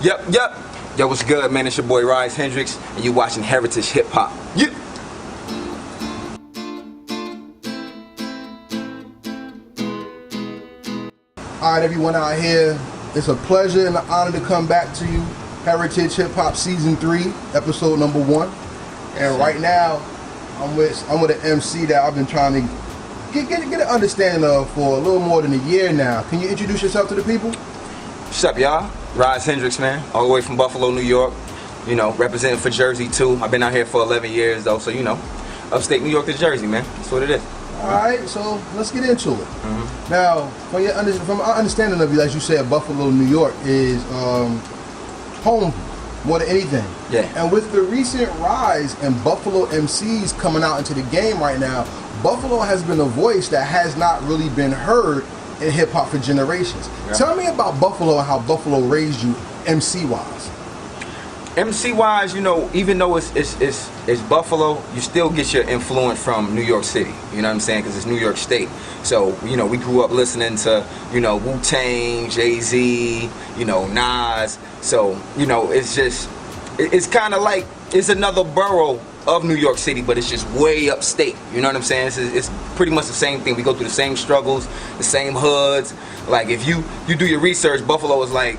Yep. Yo, what's good, man? It's your boy Ryze Hendricks, and you watching Heritage Hip Hop. Yep. Alright, everyone out here, it's a pleasure and an honor to come back to you. Heritage Hip Hop Season 3, Episode number 1. And right now, I'm with an MC that I've been trying to get an understanding of for a little more than a year now. Can you introduce yourself to the people? What's up, y'all? Ryze Hendricks, man. All the way from Buffalo, New York. You know, representing for Jersey, too. I've been out here for 11 years, though, so, you know, upstate New York to Jersey, man. That's what it is. Alright, so let's get into it. Now, from our understanding of you, as you said, Buffalo, New York is home more than anything. Yeah. And with the recent rise in Buffalo MCs coming out into the game right now, Buffalo has been a voice that has not really been heard in hip hop for generations. Yeah. Tell me about Buffalo and how Buffalo raised you MC wise. MC wise, you know, even though it's Buffalo, you still get your influence from New York City. You know what I'm saying? Because it's New York State. So, you know, we grew up listening to, you know, Wu-Tang, Jay-Z, you know, Nas. So, you know, it's kind of like, it's another borough of New York City, but it's just way upstate. You know what I'm saying? It's pretty much the same thing. We go through the same struggles, the same hoods. Like, if you do your research, Buffalo is like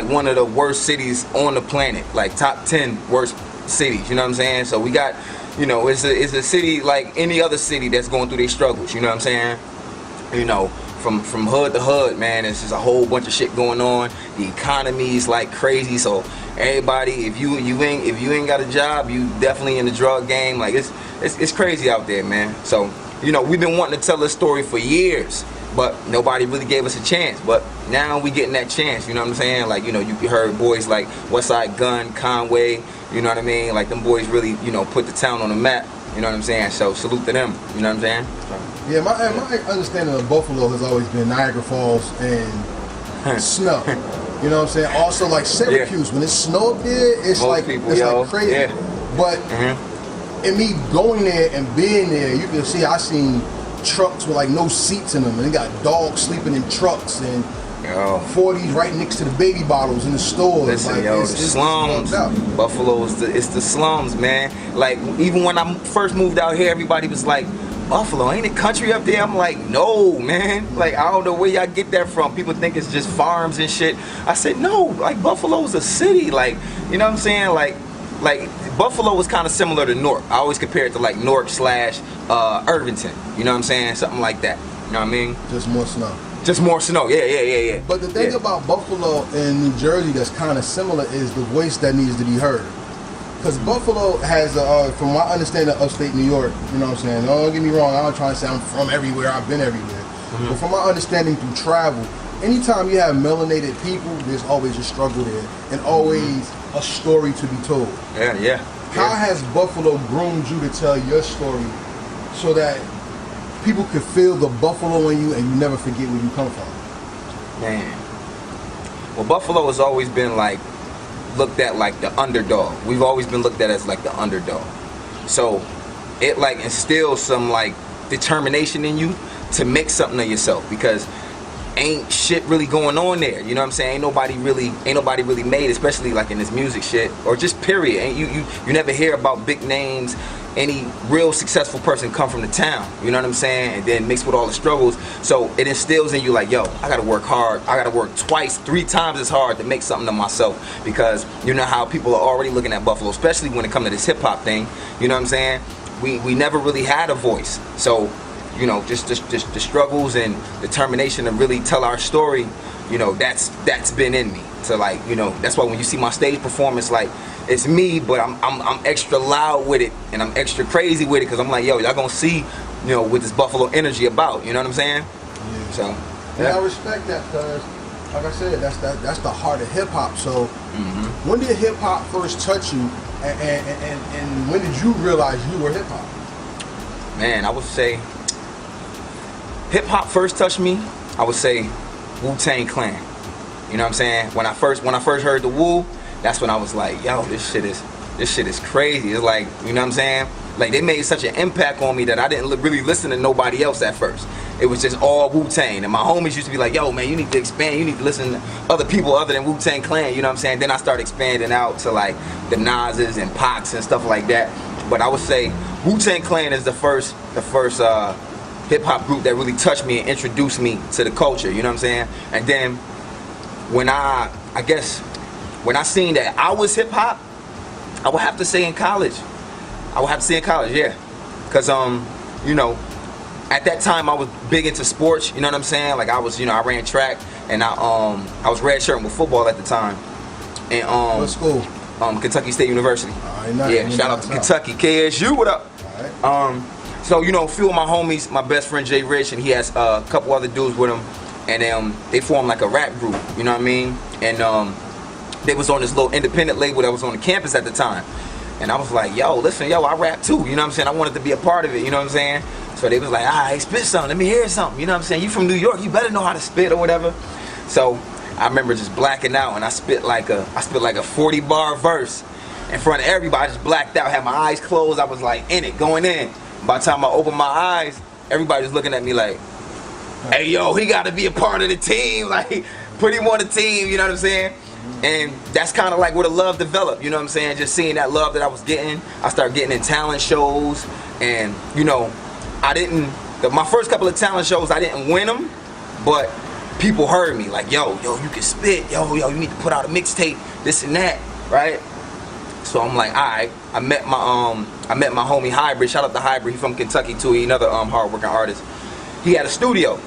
one of the worst cities on the planet, like top 10 worst cities, you know what I'm saying? So we got, you know, it's a city like any other city that's going through their struggles, you know what I'm saying? You know, from hood to hood, man, it's just a whole bunch of shit going on. The economy's like crazy, so everybody, if you ain't got a job, you definitely in the drug game. Like it's crazy out there, man. So, you know, we've been wanting to tell this story for years, but nobody really gave us a chance. But now we getting that chance, you know what I'm saying? Like, you know, you heard boys like Westside Gun, Conway, you know what I mean? Like, them boys really, you know, put the town on the map, you know what I'm saying? So salute to them, you know what I'm saying? Yeah, my understanding of Buffalo has always been Niagara Falls and snow. You know what I'm saying? Also, like Syracuse, when it's snow up there, it's like crazy. Yeah. But in me going there and being there, you can see I seen trucks with like no seats in them, and they got dogs sleeping in trucks and 40s right next to the baby bottles in the stores. Listen, like, the slums. Buffalo is the slums, man. Like, even when I first moved out here, everybody was like, Buffalo, ain't it country up there? I'm like, no, man. Like, I don't know where y'all get that from. People think it's just farms and shit. I said, no, like, Buffalo's a city. Like, you know what I'm saying? Like Buffalo was kind of similar to Newark. I always compare it to like Newark / Irvington. You know what I'm saying? Something like that. You know what I mean? Just more snow. Just more snow. Yeah. But the thing about Buffalo and New Jersey that's kind of similar is the voice that needs to be heard. Because Buffalo has, from my understanding of upstate New York, you know what I'm saying? Don't get me wrong, I'm not trying to say I'm from everywhere, I've been everywhere. But from my understanding through travel, anytime you have melanated people, there's always a struggle there. And always a story to be told. Yeah. How has Buffalo groomed you to tell your story so that people could feel the Buffalo in you and you never forget where you come from? Man. Well, Buffalo has always been like, looked at like the underdog. We've always been looked at as like the underdog. So it like instills some like determination in you to make something of yourself, because ain't shit really going on there, you know what I'm saying? Ain't nobody really made, especially like in this music shit, or just period. Ain't you never hear about big names, any real successful person come from the town, you know what I'm saying? And then mixed with all the struggles, so it instills in you like, yo, I gotta work hard, I gotta work twice, 3 times as hard to make something of myself, because you know how people are already looking at Buffalo, especially when it comes to this hip hop thing, you know what I'm saying? We never really had a voice, so you know, just the struggles and determination to really tell our story, you know, that's been in me. So like, you know, that's why when you see my stage performance, like, it's me, but I'm extra loud with it, and I'm extra crazy with it, because I'm like, yo, y'all gonna see, you know, what this Buffalo energy about, you know what I'm saying? Yeah. So I respect that, because like I said, that's the heart of hip hop. So when did hip hop first touch you, and when did you realize you were hip hop? Man, I would say hip hop first touched me, I would say Wu-Tang Clan. You know what I'm saying? When I first heard the Wu, that's when I was like, yo, this shit is crazy. It's like, you know what I'm saying? Like they made such an impact on me that I didn't really listen to nobody else at first. It was just all Wu-Tang, and my homies used to be like, yo man, you need to expand, you need to listen to other people other than Wu-Tang Clan, you know what I'm saying? Then I started expanding out to like the Nas's and Pacs and stuff like that. But I would say Wu-Tang Clan is the first hip-hop group that really touched me and introduced me to the culture, you know what I'm saying? And then when I seen that I was hip-hop, I would have to say in college. Yeah. Cause you know, at that time I was big into sports, you know what I'm saying? Like I was, you know, I ran track and I was redshirting with football at the time. And what school? Kentucky State University. Nice. Yeah, shout out to Kentucky. KSU, what up? Alright. So, you know, a few of my homies, my best friend Jay Rich, and he has a couple other dudes with him, and they formed like a rap group, you know what I mean? And they was on this little independent label that was on the campus at the time. And I was like, yo, listen, I rap too, you know what I'm saying? I wanted to be a part of it, you know what I'm saying? So they was like, all right, spit something, let me hear something, you know what I'm saying? You from New York, you better know how to spit or whatever. So I remember just blacking out, and I spit like a 40-bar verse in front of everybody. I just blacked out, had my eyes closed, I was like in it, going in. By the time I opened my eyes, everybody was looking at me like, hey yo, he gotta be a part of the team, like put him on the team, you know what I'm saying? And that's kind of like where the love developed, you know what I'm saying? Just seeing that love that I was getting, I started getting in talent shows, and you know, my first couple of talent shows, I didn't win them, but people heard me like, yo, you can spit, yo, you need to put out a mixtape, this and that, right? So I'm like, all right. I met my homie Hybrid. Shout out to Hybrid. He from Kentucky too. He another hard-working artist. He had a studio.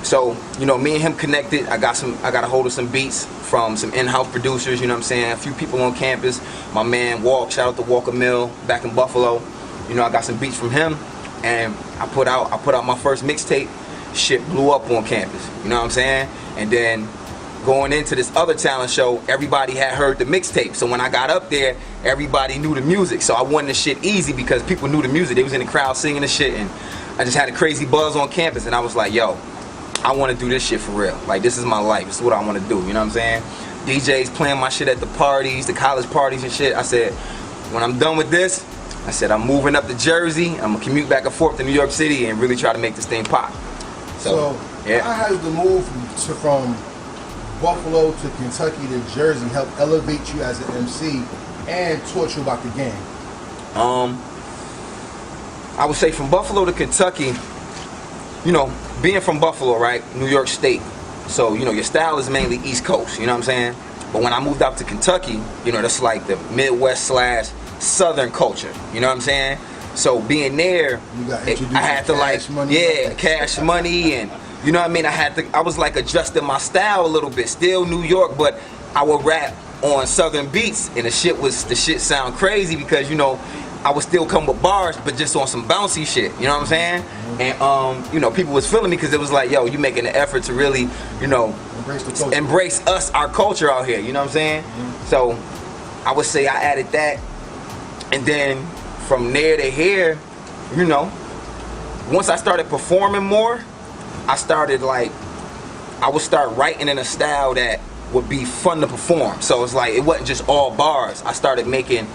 So you know, me and him connected. I got a hold of some beats from some in-house producers. You know what I'm saying? A few people on campus. My man Walk. Shout out to Walker Mill back in Buffalo. You know, I got some beats from him, and I put out my first mixtape. Shit blew up on campus. You know what I'm saying? And then going into this other talent show, everybody had heard the mixtape. So when I got up there, everybody knew the music. So I won the shit easy because people knew the music. They was in the crowd singing the shit, and I just had a crazy buzz on campus. And I was like, yo, I want to do this shit for real. Like, this is my life. This is what I want to do. You know what I'm saying? DJs playing my shit at the parties, the college parties and shit. I said, when I'm done with this, I said, I'm moving up to Jersey. I'm going to commute back and forth to New York City and really try to make this thing pop. So yeah. How has the move from Buffalo to Kentucky to Jersey help elevate you as an MC and taught you about the game? I would say from Buffalo to Kentucky, you know, being from Buffalo, right, New York State, so you know your style is mainly East Coast, you know what I'm saying? But when I moved out to Kentucky, you know, that's like the Midwest / Southern culture, you know what I'm saying? So being there, I had to like, cash money, and you know what I mean? I was like adjusting my style a little bit. Still New York, but I would rap on Southern beats, and the shit sound crazy because, you know, I would still come with bars, but just on some bouncy shit. You know what I'm saying? And you know, people was feeling me because it was like, yo, you making an effort to really, you know, embrace us, our culture out here. You know what I'm saying? So I would say I added that, and then from there to here, you know, once I started performing more, I would start writing in a style that would be fun to perform. So it's like, it wasn't just all bars. I started making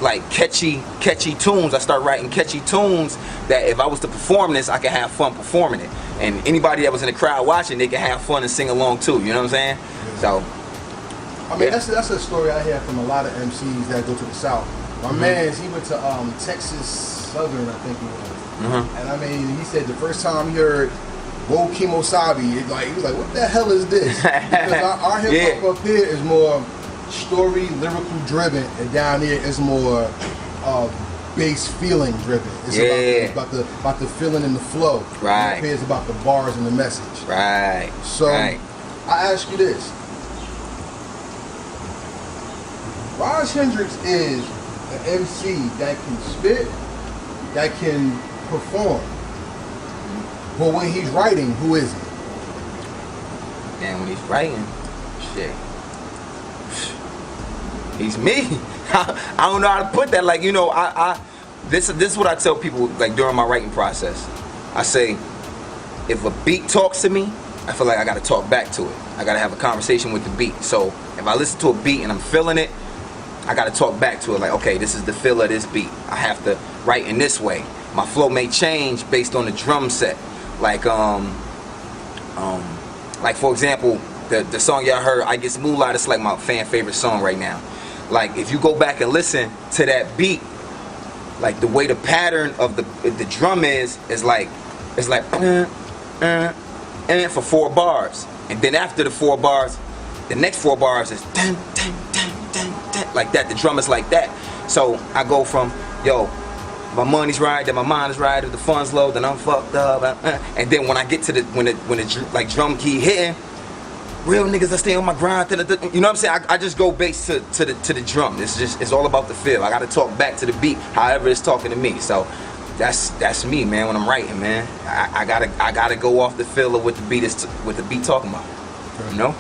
like catchy tunes. I started writing catchy tunes that if I was to perform this, I could have fun performing it. And anybody that was in the crowd watching, they could have fun and sing along too, you know what I'm saying? Yeah. So, I mean, that's a story I hear from a lot of MCs that go to the South. My man, he went to Texas Southern, I think he was. And I mean, he said the first time he heard Wo Kimosabi, he was like, what the hell is this? Because our hip hop up here is more story, lyrical driven, and down here is more bass feeling driven. It's about the feeling and the flow. Right. Up here is about the bars and the message. Right. So I ask you this: Ryze Hendricks is an MC that can spit, that can perform. But when he's writing, who is he? And when he's writing, shit, he's me. I don't know how to put that. Like, you know, this is what I tell people, like, during my writing process. I say, if a beat talks to me, I feel like I gotta talk back to it. I gotta have a conversation with the beat. So if I listen to a beat and I'm feeling it, I gotta talk back to it. Like, okay, this is the feel of this beat. I have to writing this way. My flow may change based on the drum set. Like for example, the song y'all heard, I Guess Moonlight, it's like my fan favorite song right now. Like if you go back and listen to that beat, like the way the pattern of the drum is like it's like for 4 bars, and then after the 4 bars, the next 4 bars is dun, dun, dun, dun, dun, like that. The drum is like that. So I go from yo, my money's right, then my mind is right, if the funds low, then I'm fucked up, and then when I get to when the like drum key hitting, real niggas I stay on my grind. You know what I'm saying? I just go bass to the drum. It's all about the feel. I gotta talk back to the beat, however it's talking to me. So that's me, man. When I'm writing, man, I gotta go off the feel of what the beat talking about. You know.